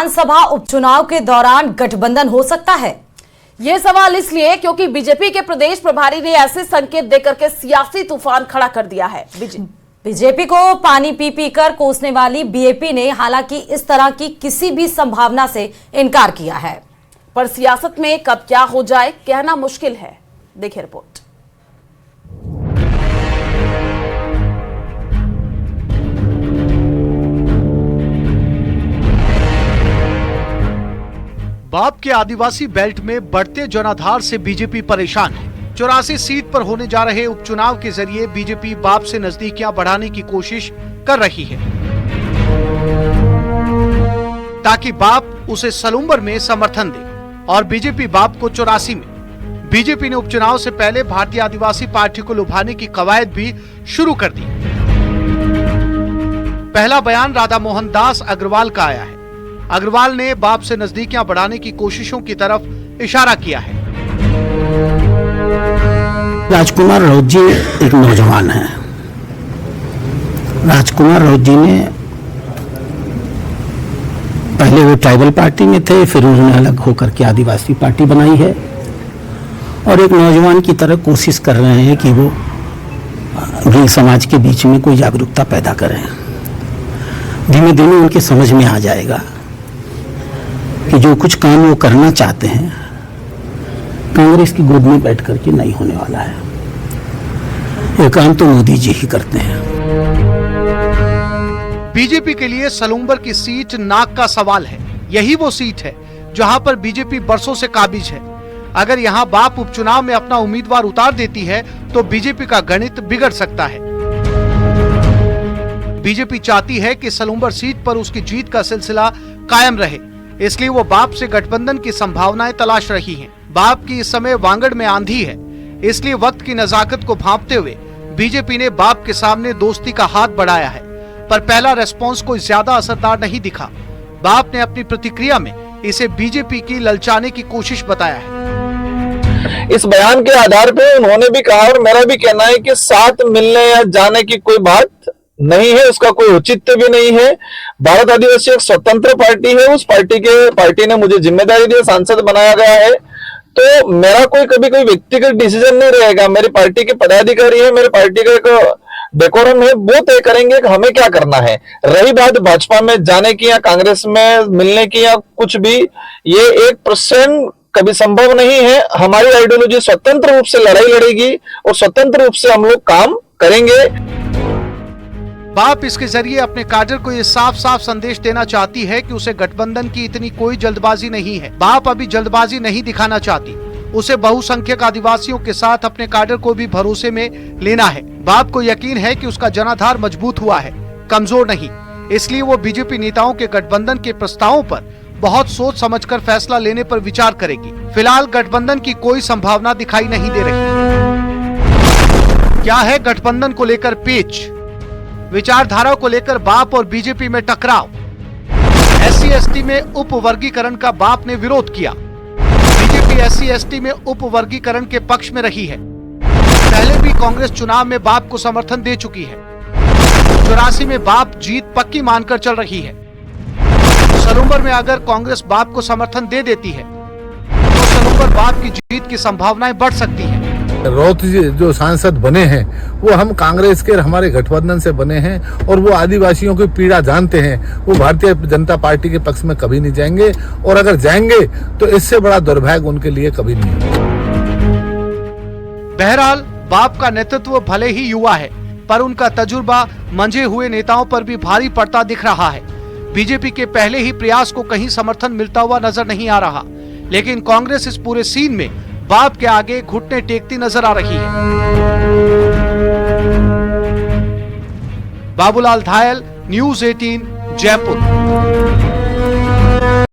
विधानसभा उपचुनाव के दौरान गठबंधन हो सकता है? ये सवाल इसलिए क्योंकि बीजेपी के प्रदेश प्रभारी ने ऐसे संकेत देकर के सियासी तूफान खड़ा कर दिया है। बीजेपी को पानी पी पी कर कोसने वाली बीएपी ने हालांकि इस तरह की किसी भी संभावना से इनकार किया है, पर सियासत में कब क्या हो जाए कहना मुश्किल है। देखिए रिपोर्ट। बाप के आदिवासी बेल्ट में बढ़ते जनाधार से बीजेपी परेशान है। 84 सीट पर होने जा रहे उपचुनाव के जरिए बीजेपी बाप से नजदीकियां बढ़ाने की कोशिश कर रही है ताकि बाप उसे सलूम्बर में समर्थन दे और बीजेपी बाप को 84 में। बीजेपी ने उपचुनाव से पहले भारतीय आदिवासी पार्टी को लुभाने की कवायद भी शुरू कर दी। पहला बयान राधा मोहन दास अग्रवाल का आया है। अग्रवाल ने बाप से नजदीकियां बढ़ाने की कोशिशों की तरफ इशारा किया है। राजकुमार राउत जी एक नौजवान है। राजकुमार राउत जी ने पहले वो ट्राइबल पार्टी में थे, फिर उन्होंने अलग होकर के आदिवासी पार्टी बनाई है और एक नौजवान की तरह कोशिश कर रहे हैं कि वो भील समाज के बीच में कोई जागरूकता पैदा करें। धीमे धीमे उनकी समझ में आ जाएगा कि जो कुछ काम वो करना चाहते हैं कांग्रेस की गोद में बैठ करके नहीं होने वाला है। ये काम तो मोदी जी ही करते हैं। बीजेपी के लिए सलूम्बर की सीट नाक का सवाल है। यही वो सीट है जहां पर बीजेपी बरसों से काबिज है। अगर यहां बाप उपचुनाव में अपना उम्मीदवार उतार देती है तो बीजेपी का गणित बिगड़ सकता है। बीजेपी चाहती है कि सलूम्बर सीट पर उसकी जीत का सिलसिला कायम रहे, इसलिए वो बाप से गठबंधन की संभावनाएं तलाश रही हैं। बाप की इस समय वांगड़ में आंधी है, इसलिए वक्त की नजाकत को भांपते हुए बीजेपी ने बाप के सामने दोस्ती का हाथ बढ़ाया है, पर पहला रेस्पॉन्स कोई ज्यादा असरदार नहीं दिखा। बाप ने अपनी प्रतिक्रिया में इसे बीजेपी की ललचाने की कोशिश बताया है। इस बयान के आधार पे उन्होंने भी कहा और मेरा भी कहना है कि साथ मिलने या जाने की कोई बात नहीं है, उसका कोई औचित्य भी नहीं है। भारत आदिवासी एक स्वतंत्र पार्टी है। उस पार्टी ने मुझे जिम्मेदारी दी, सांसद बनाया गया है, तो मेरा कोई व्यक्तिगत डिसीजन नहीं रहेगा। मेरी पार्टी के पदाधिकारी है, मेरी पार्टी का एक डेकोरम है, वो तय करेंगे कि हमें क्या करना है। रही बात भाजपा में जाने की या कांग्रेस में मिलने की या कुछ भी, ये 1% कभी संभव नहीं है। हमारी आइडियोलॉजी स्वतंत्र रूप से लड़ाई लड़ेगी और स्वतंत्र रूप से हम लोग काम करेंगे। बाप इसके जरिए अपने काडर को ये साफ साफ संदेश देना चाहती है कि उसे गठबंधन की इतनी कोई जल्दबाजी नहीं है। बाप अभी जल्दबाजी नहीं दिखाना चाहती। उसे बहुसंख्यक आदिवासियों के साथ अपने काडर को भी भरोसे में लेना है। बाप को यकीन है कि उसका जनाधार मजबूत हुआ है, कमजोर नहीं। इसलिए वो बीजेपी नेताओं के गठबंधन के प्रस्तावों पर बहुत सोच समझकर फैसला लेने पर विचार करेगी। फिलहाल गठबंधन की कोई संभावना दिखाई नहीं दे रही। क्या है गठबंधन को लेकर पेच? विचारधारा को लेकर बाप और बीजेपी में टकराव। SC/ST में उप वर्गीकरण का बाप ने विरोध किया। बीजेपी SC/ST में उप वर्गीकरण के पक्ष में रही है। पहले भी कांग्रेस चुनाव में बाप को समर्थन दे चुकी है। 84 में बाप जीत पक्की मानकर चल रही है। सलूम्बर में अगर कांग्रेस बाप को समर्थन दे देती है तो सलूम्बर बाप की जीत की संभावनाएं बढ़ सकती है। राउत जी जो सांसद बने हैं वो हम कांग्रेस के हमारे गठबंधन से बने हैं और वो आदिवासियों की पीड़ा जानते हैं। वो भारतीय जनता पार्टी के पक्ष में कभी नहीं जाएंगे और अगर जाएंगे तो इससे बड़ा दुर्भाग्य उनके लिए कभी नहीं होगा। बहरहाल बाप का नेतृत्व भले ही युवा है, पर उनका तजुर्बा मंझे हुए नेताओं पर भी भारी पड़ता दिख रहा है। बीजेपी के पहले ही प्रयास को कहीं समर्थन मिलता हुआ नजर नहीं आ रहा, लेकिन कांग्रेस इस पूरे सीन में बाप के आगे घुटने टेकती नजर आ रही है। बाबूलाल धायल, न्यूज़ 18, जयपुर।